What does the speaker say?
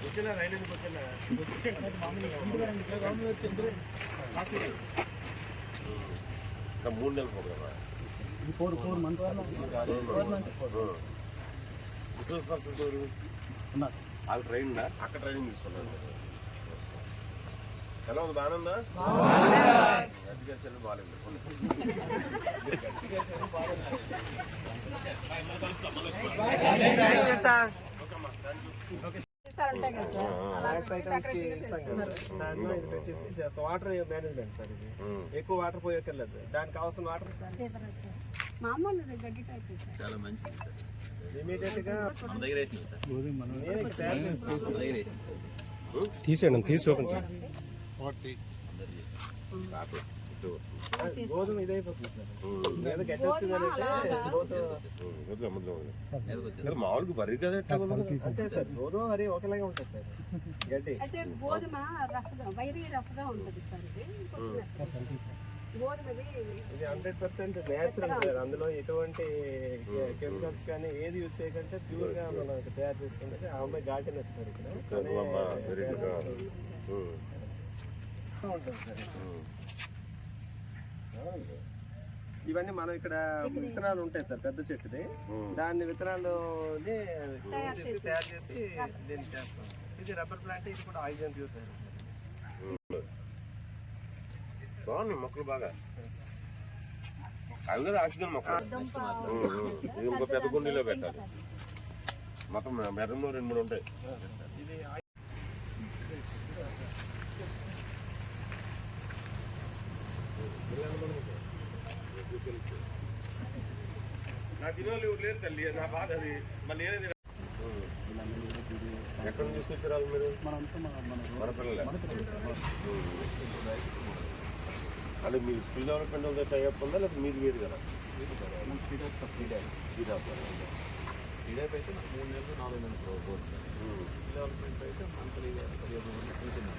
వచ్చినా రైలు ఎందుకు వచ్చినా ఇంకా 3 నెలలు పోగలరా 4 months రిసోర్స్ పర్సన్స్ ఎవరు వాళ్ళు ట్రైన్ అక్కడ ట్రైనింగ్ తీసుకున్నాను ఎలా ఉంది బాగానే ఉందా గట్టిగా బాగాలేదు వాటర్ మేనేజ్మెంట్ సార్ ఇది ఎక్కువ వాటర్ పోయక్కర్లేదు దానికి కావాల్సిన వాటర్ చాలా మంచిది ఇమీడియట్ గా తీసేయండి తీసుకోకండి గోధుమ ఇదైపోతుంది సార్ గడ్డ వచ్చిందంటే మామూలుగా వరి కదా అంటే సార్ గోధుమ వరి ఒకలాగే ఉంటుంది సార్ గడ్డి గోధుమ వైరీ రఫ్గా ఉంటుంది సార్ ఇది 100% నేచురల్ సార్ అందులో ఎటువంటి కెమికల్స్ కానీ ఏది యూజ్ చేయకంటే ప్యూర్ గా మనం తయారు చేసుకుంటే ఆ అమ్మాయి గార్డెన్ వచ్చారు ఇక్కడ ఉంటుంది సార్ ఇవన్నీ మనం ఇక్కడ విత్తనాలు ఉంటాయి సార్ పెద్ద చెట్టుది దాన్ని విత్తనాలు తయారు చేసి దీన్ని చేస్తాం ఇది రబ్బర్ ప్లాంట్ ఇది కూడా ఆక్సిజన్ తీరుతాయి బాగున్నాయి మొక్కలు బాగా అవి కదా ఆక్సిజన్ మొక్కలు ఇది ఇంకో పెద్ద గుండీలో పెట్టాలి మొత్తం మెరంలో 2-3 ఉంటాయి నా తినోళ్ళు ఎవరు లేరు తల్లి నా బాధ అది మళ్ళీ ఏదైనా ఎక్కడ నుంచి తీసుకొచ్చారు మీరు మన పిల్లలే అంటే మీ స్కిల్ డెవలప్మెంట్ ఉందా టైప్ ఉందా లేకపోతే మీది వేరు కదా సీడప్ అయితే నాకు 3 నెలలు 4 నెలలు కోర్సు స్కిల్ డెవలప్మెంట్ అయితే మంత్లీగా 15 రోజులు